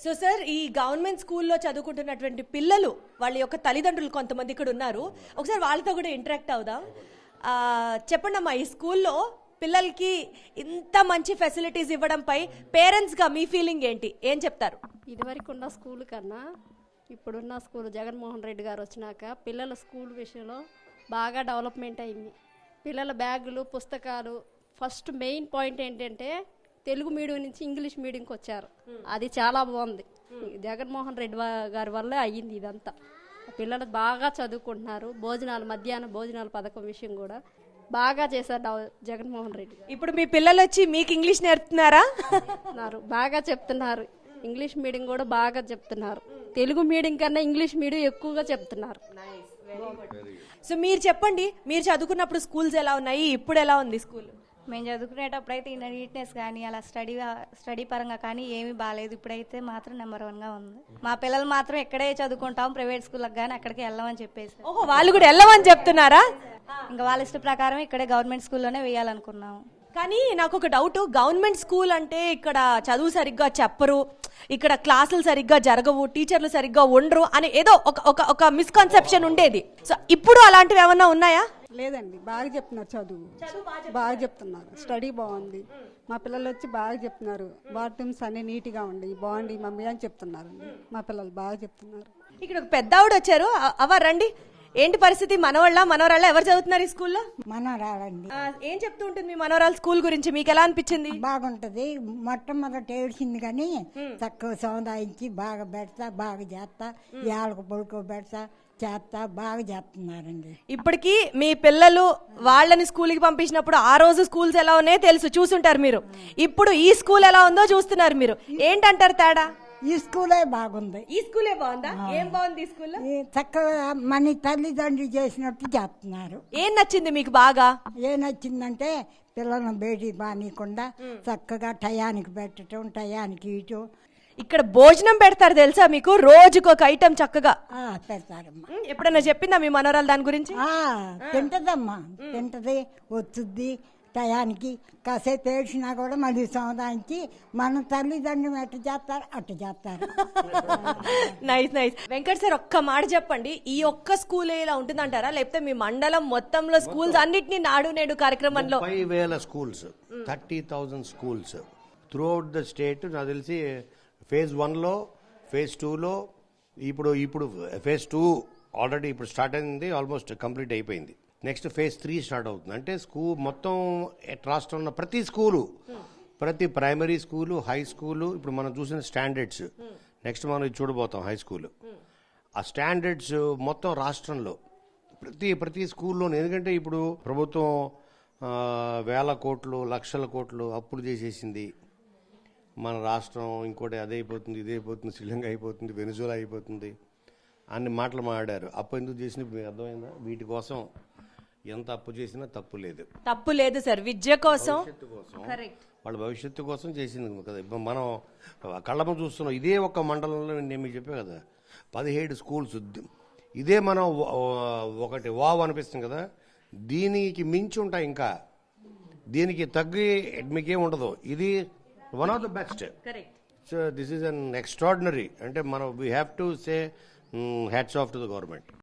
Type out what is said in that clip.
So sir, ఈ government స్కూల్లో చదువుకుంటున్నటువంటి పిల్లలు వాళ్ళ యొక్క తల్లిదండ్రులు కొంతమంది ఇక్కడ ఉన్నారు. ఒకసారి వాళ్ళతో కూడా ఇంటరాక్ట్ అవుదాం. చెప్పండి అమ్మా, ఈ స్కూల్లో పిల్లలకి ఇంత మంచి ఫెసిలిటీస్ ఇవ్వడంపై పేరెంట్స్గా మీ ఫీలింగ్ ఏంటి? ఏం చెప్తారు? ఇదివరకు ఉన్న స్కూల్ కన్నా ఇప్పుడున్న స్కూల్ జగన్మోహన్ రెడ్డి గారు వచ్చినాక పిల్లల స్కూల్ విషయంలో బాగా డెవలప్మెంట్ అయింది. పిల్లల బ్యాగులు, పుస్తకాలు, ఫస్ట్ మెయిన్ పాయింట్ ఏంటంటే తెలుగు మీడియం నుంచి ఇంగ్లీష్ మీడియంకి వచ్చారు. అది చాలా బాగుంది. జగన్మోహన్ రెడ్డి గారి వల్లే అయ్యింది ఇదంతా. పిల్లలు బాగా చదువుకుంటున్నారు. భోజనాలు, మధ్యాహ్న భోజనాల పథకం విషయం కూడా బాగా చేశారు జగన్మోహన్ రెడ్డి గారు. ఇప్పుడు మీ పిల్లలు వచ్చి మీకు ఇంగ్లీష్ నేర్పుతున్నారా? బాగా చెప్తున్నారు. ఇంగ్లీష్ మీడియం కూడా బాగా చెప్తున్నారు. తెలుగు మీడియం కన్నా ఇంగ్లీష్ మీడియం ఎక్కువగా చెప్తున్నారు. సో మీరు చెప్పండి, మీరు చదువుకున్నప్పుడు స్కూల్స్ ఎలా ఉన్నాయి, ఇప్పుడు ఎలా ఉంది స్కూల్? మేము చదువుకునేటప్పుడు అయితే నీట్నెస్ కానీ అలా స్టడీ పరంగా కానీ ఏమీ బాగాలేదు. ఇప్పుడైతే మాత్రం నెంబర్ 1గా ఉంది. మా పిల్లలు మాత్రం ఇక్కడే చదువుకుంటాం, ప్రైవేట్ స్కూల్కి కానీ అక్కడికి వెళ్ళమని చెప్పేసి. ఓహో, వాళ్ళు కూడా వెళ్ళమని చెప్తున్నారా? ఇంకా వాళ్ళ ఇష్ట ప్రకారం ఇక్కడే గవర్నమెంట్ స్కూల్లోనే వేయాలనుకున్నాము. కానీ నాకు ఒక డౌట్, గవర్నమెంట్ స్కూల్ అంటే ఇక్కడ చదువు సరిగ్గా చెప్పరు, ఇక్కడ క్లాసులు సరిగ్గా జరగవు, టీచర్లు సరిగ్గా ఉండరు అని ఏదో ఒక మిస్కన్సెప్షన్ ఉండేది. సో ఇప్పుడు అలాంటివి ఏమన్నా ఉన్నాయా? లేదండి, బాగా చెప్తున్నారు. చదువు బాగా చెప్తున్నారు. స్టడీ బాగుంది. మా పిల్లలు వచ్చి బాగా చెప్తున్నారు. బాత్రూమ్స్ అన్ని నీట్గా ఉండి బాగుండి మమ్మీ అని చెప్తున్నారు. మా పిల్లలు బాగా చెప్తున్నారు. ఇక్కడ ఒక పెద్ద ఆవిడ వచ్చారు. అవ్వ రండి, ఏంటి పరిస్థితి? మనవరాళ్ళ ఎవరు చదువుతున్నారు ఈ స్కూల్లో? మనవరాలండి. ఏం చెప్తూ ఉంటుంది మీ మనవరాలు స్కూల్ గురించి? మీకు ఎలా అనిపించింది? బాగుంటది. మొట్టమొదట ఏడ్చింది కానీ చక్కగా సముదాయించి బాగా పెడతా, బాగా చేస్తా, ఏళ్ళకు పడుకోబెడతా చేస్తా, బాగా చేస్తున్నారండి. ఇప్పటికీ మీ పిల్లలు వాళ్ళని స్కూల్కి పంపించినప్పుడు ఆ రోజు స్కూల్స్ ఎలా ఉన్నాయో తెలుసు, చూసుంటారు మీరు. ఇప్పుడు ఈ స్కూల్ ఎలా ఉందో చూస్తున్నారు మీరు. ఏంటంటారు తేడా? ఈ స్కూలే బాగుంది. ఈ స్కూలే బాగుందా? ఏం బాగుంది ఈ స్కూల్లో? చక్కగా మన తల్లిదండ్రులు చేసినట్టు చేస్తున్నారు. ఏం నచ్చింది మీకు బాగా? ఏం నచ్చిందంటే పిల్లలను బయటికి బానీయకుండా చక్కగా టయానికి పెట్టడం, టయానికి ఇటు. ఇక్కడ భోజనం పెడతారు తెలుసా మీకు? రోజుకు ఒక ఐటెం చక్కగా పెడతారమ్మా. ఎప్పుడన్నా చెప్పిందా మీ మనవరాలు దాని గురించి? తింటదమ్మా, తింటది, వచ్చుద్ది టయానికి. కాసేపు ఏడ్చినా కూడా మళ్ళీ సముదాయించి మన తల్లిదండ్రులు ఎట్ట చేస్తారు అట్ట చేస్తారు. Nice nice. వెంకట్ సార్, ఒక్క మాట చెప్పండి, ఈ ఒక్క స్కూల్ ఇలా ఉంటుందంటారా, లేకపోతే మీ మండలం మొత్తంలో స్కూల్స్ అన్నిటినీ నాడు నేడు కార్యక్రమంలో 30,000 schools, 30,000 schools through out the state. నాకు తెలిసి phase 1లో, phase 2లో, ఇప్పుడు phase 2 ఆల్రెడీ ఇప్పుడు స్టార్ట్ అయింది, ఆల్మోస్ట్ కంప్లీట్ అయిపోయింది. నెక్స్ట్ phase 3 స్టార్ట్ అవుతుంది. అంటే స్కూల్ మొత్తం రాష్ట్రంలో ప్రతి స్కూలు, ప్రతి ప్రైమరీ స్కూలు, హై స్కూలు, ఇప్పుడు మనం చూసిన స్టాండర్డ్స్, నెక్స్ట్ మనం ఇది చూడబోతాం హై స్కూల్. ఆ స్టాండర్డ్స్ మొత్తం రాష్ట్రంలో ప్రతి స్కూల్లో. ఎందుకంటే ఇప్పుడు ప్రభుత్వం వేల కోట్లు, లక్షల కోట్లు అప్పులు చేసేసింది. మన రాష్ట్రం ఇంకోటి అదే అయిపోతుంది, ఇదే అయిపోతుంది, శ్రీలంక అయిపోతుంది, వెనిజులా అయిపోతుంది అన్ని మాటలు మాట్లాడారు. అప్పు ఎందుకు చేసిన మీకు అర్థమైందా? వీటి కోసం ఎంత అప్పు చేసినా తప్పు లేదు సార్. విద్య కోసం, వాళ్ళ భవిష్యత్తు కోసం చేసింది కదా. ఇప్పుడు మనం కళ్ళము చూస్తున్నాం. ఇదే ఒక మండలంలో నేను మీకు చెప్పే కదా, 17 స్కూల్స్. ఇదే మనం ఒకటి వావ్ అనిపిస్తుంది కదా, దీనికి మించి ఉంటాయి. ఇంకా దీనికి తగ్గి మీకేం ఉండదు. ఇది one of the best. Correct. So this is an extraordinary. And we have to say hats off to the government.